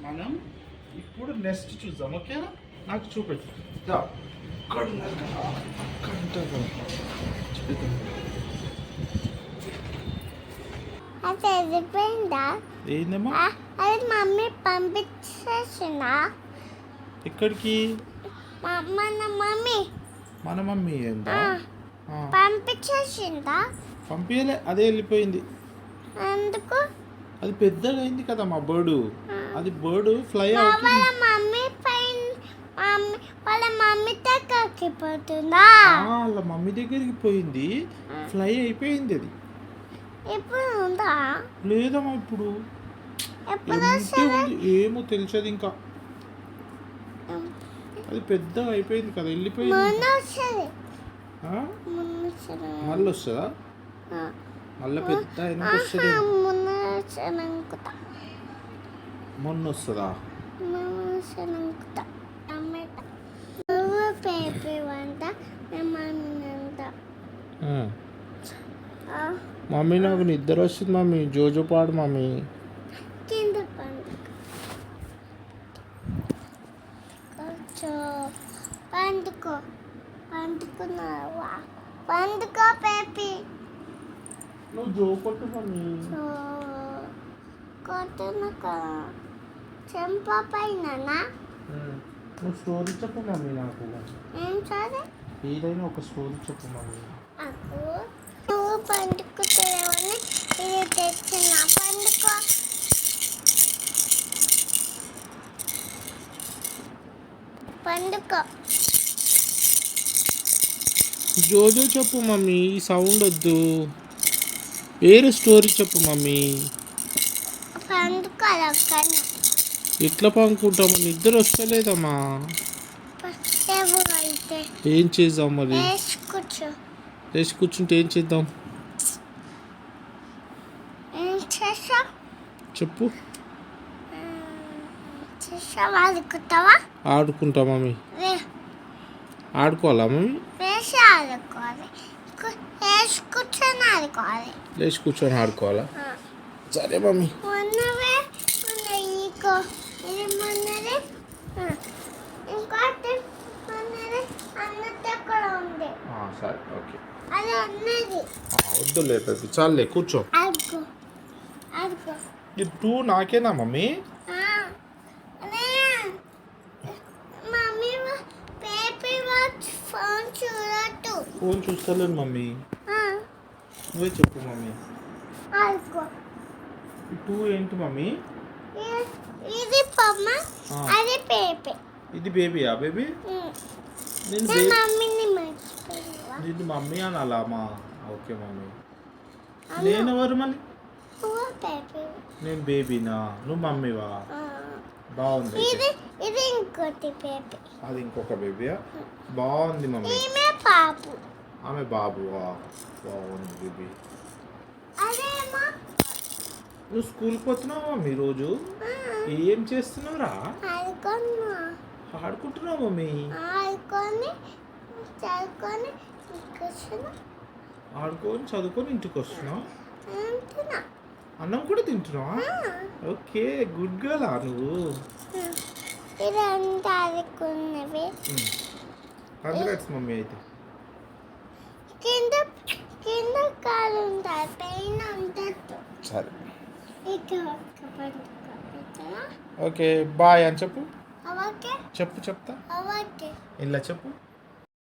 మనం ఇప్పుడు నెక్స్ట్ చూద్దాం. ఓకేనా? నాకు చూపెట్టు. దా. అక్కడ ఉన్నారు కదా, అక్కడ ఉంటారు కదా. చూపిద్దాం. అది వెళ్ళిపోయిందా? ఏందమ్మా? అది మమ్మీ పంపించేసిందా? ఎక్కడికి? మన మమ్మీ మన మమ్మీ ఏందా? పంపించేసిందా? పంపించలే, అదే వెళ్ళిపోయింది. ఎందుకు? అది పెద్దగా అయింది కదా మా బర్డు. అది బర్డు ఫ్లై అవుతుంది. వాళ్ళ మమ్మీ దగ్గరికి పోతుందా? వాళ్ళ మమ్మీ దగ్గరికి పోయింది, ఫ్లై అయిపోయింది. అది ఇప్పుడు ఉందా? లేదమ్మా ఇప్పుడు. ఏమో తెలిసేది ఇంకా. అది పెద్దగా అయిపోయింది కదా, వెళ్ళిపోయింది. మళ్ళీ వస్తుందా? మళ్ళీ పెద్ద అయినా వస్తుంది. మొన్న వస్తుందా? మమ్మీ నాకు నిద్ర వస్తుంది మమ్మీ. జోజో పాడు మమ్మీ. పండుకో పేపీ. నువ్వు జో కొట్టు మమ్మీ. కొట్టును చెంప పైన. నువ్వు స్టోరీ చెప్పు మమ్మీ నాకు. ఏం సరే, ఏదైనా ఒక స్టోరీ చెప్పు మమ్మీ. నాకు నువ్వు పండుకుతావని ఇది తెచ్చిన. పండుకో. జోజో చెప్పు మమ్మీ, ఈ సౌండ్ వద్దు. వేరే స్టోరీ చెప్పు మమ్మీ. పండుకోవాలి. ఎట్లా పండుకుంటామా? నిద్ర వస్తలేదమ్మా. అయితే ఏం చేద్దాం మరి? కూర్చో. లేచి కూర్చుంటే ఏం చేద్దాం? ఏం చేసా చెప్పు. ఆడుకుంటావా? ఆడుకుంటా మమ్మీ. ఆడుకోవాలా మమ్మీ? వేసి ఆడుకోవాలి. కూర్చొని ఆడుకోవాలి. లేచి కూర్చొని ఆడుకోవాలా? సరే మమ్మీ. ఇంకోటి అన్నది అక్కడ ఉంది. సరే ఓకే. అది అన్నది వద్దులేదు, అది చాలే, కూర్చో. ఆడుకో ఆడుకో. ఇది 2 నాకేనా మమ్మీ? మమ్మీ పేపీ వాచ్ ఫోన్ చూడట్టు. ఫోన్ చూస్తలేదు మమ్మీ. నువ్వే చెప్పు మమ్మీ. ఆడుకో. 2 ఏంటి మమ్మీ? ఇది బొమ్మ, అది పేపీ. ఇది బేబీయా? బేబీ మమ్మీని మర్చిపోయావా? ఇది మమ్మీ అనాలా అమ్మా? Okay mummy. నేను ఎవరు మళ్ళీ? నేను బేబీనా? నువ్వు మమ్మీవా? బాగుంది. ఇది ఇంకోటి బేబీ. అది ఇంకొక బేబీయా? బాగుంది మమ్మీ. బాబు. ఆమె బాబువా? బాగుంది బేబీ. నువ్వు స్కూల్కి పోతున్నావా మమ్మీ రోజు? ఏం చేస్తున్నావురా? ఆడుకుంటున్నావు మమ్మీ. ఆడుకొని చదువుకొని ఇంటికి వస్తున్నావు. అన్నం కూడా తింటున్నావా? ఓకే, గుడ్ గర్ల్ నువ్వు. Congrats mummy. అయితే కింద కాలు ఉంటాయి, పైన ఉంటుంది. సరే ఓకే, బాయ్ అని చెప్పు. చెప్తా ఇలా చెప్పు.